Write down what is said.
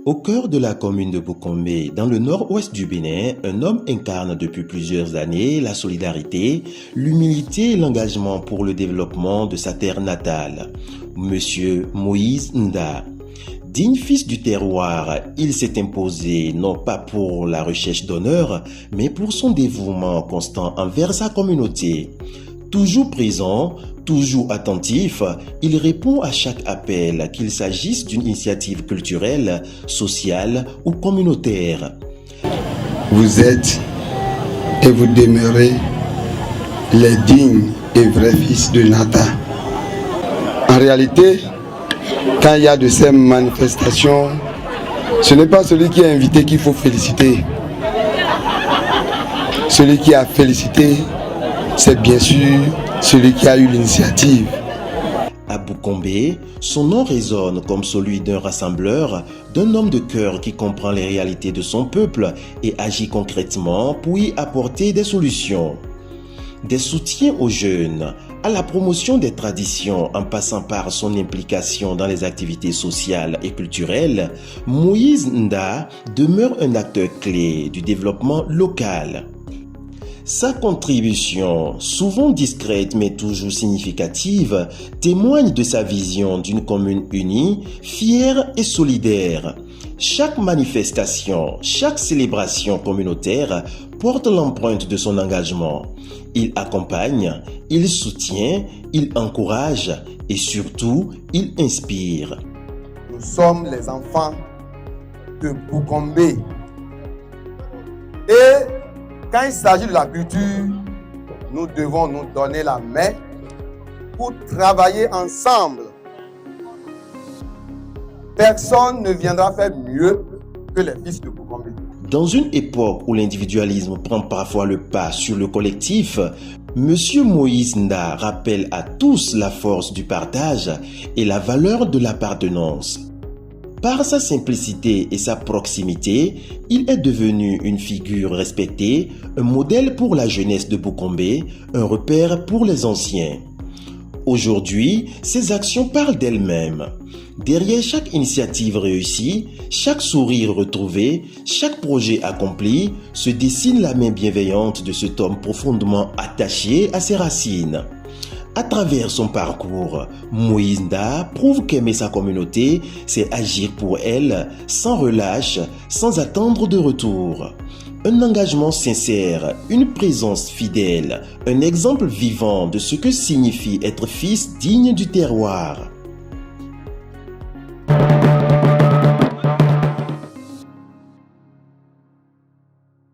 Au cœur de la commune de Boukombe, dans le nord-ouest du Bénin, un homme incarne depuis plusieurs années la solidarité, l'humilité et l'engagement pour le développement de sa terre natale. Monsieur Moïse Nda. Digne fils du terroir, il s'est imposé non pas pour la recherche d'honneur, mais pour son dévouement constant envers sa communauté. Toujours présent, toujours attentif, il répond à chaque appel, qu'il s'agisse d'une initiative culturelle, sociale ou communautaire. Vous êtes et vous demeurez les dignes et vrais fils de Nata. En réalité, quand il y a de ces manifestations, ce n'est pas celui qui est invité qu'il faut féliciter. Celui qui a félicité, c'est bien sûr celui qui a eu l'initiative. À Boukombe, son nom résonne comme celui d'un rassembleur, d'un homme de cœur qui comprend les réalités de son peuple et agit concrètement pour y apporter des solutions. Des soutiens aux jeunes, à la promotion des traditions en passant par son implication dans les activités sociales et culturelles, Moïse Nda demeure un acteur clé du développement local. Sa contribution, souvent discrète mais toujours significative, témoigne de sa vision d'une commune unie, fière et solidaire. Chaque manifestation, chaque célébration communautaire porte l'empreinte de son engagement. Il accompagne, il soutient, il encourage et surtout, il inspire. Nous sommes les enfants de Boukombe. Et quand il s'agit de la culture, nous devons nous donner la main pour travailler ensemble. Personne ne viendra faire mieux que les fils de Boukombe. Dans une époque où l'individualisme prend parfois le pas sur le collectif, Monsieur Moïse Nda rappelle à tous la force du partage et la valeur de l'appartenance. Par sa simplicité et sa proximité, il est devenu une figure respectée, un modèle pour la jeunesse de Boukombe, un repère pour les anciens. Aujourd'hui, ses actions parlent d'elles-mêmes. Derrière chaque initiative réussie, chaque sourire retrouvé, chaque projet accompli, se dessine la main bienveillante de cet homme profondément attaché à ses racines. À travers son parcours, Moïse Nda prouve qu'aimer sa communauté, c'est agir pour elle, sans relâche, sans attendre de retour. Un engagement sincère, une présence fidèle, un exemple vivant de ce que signifie être fils digne du terroir.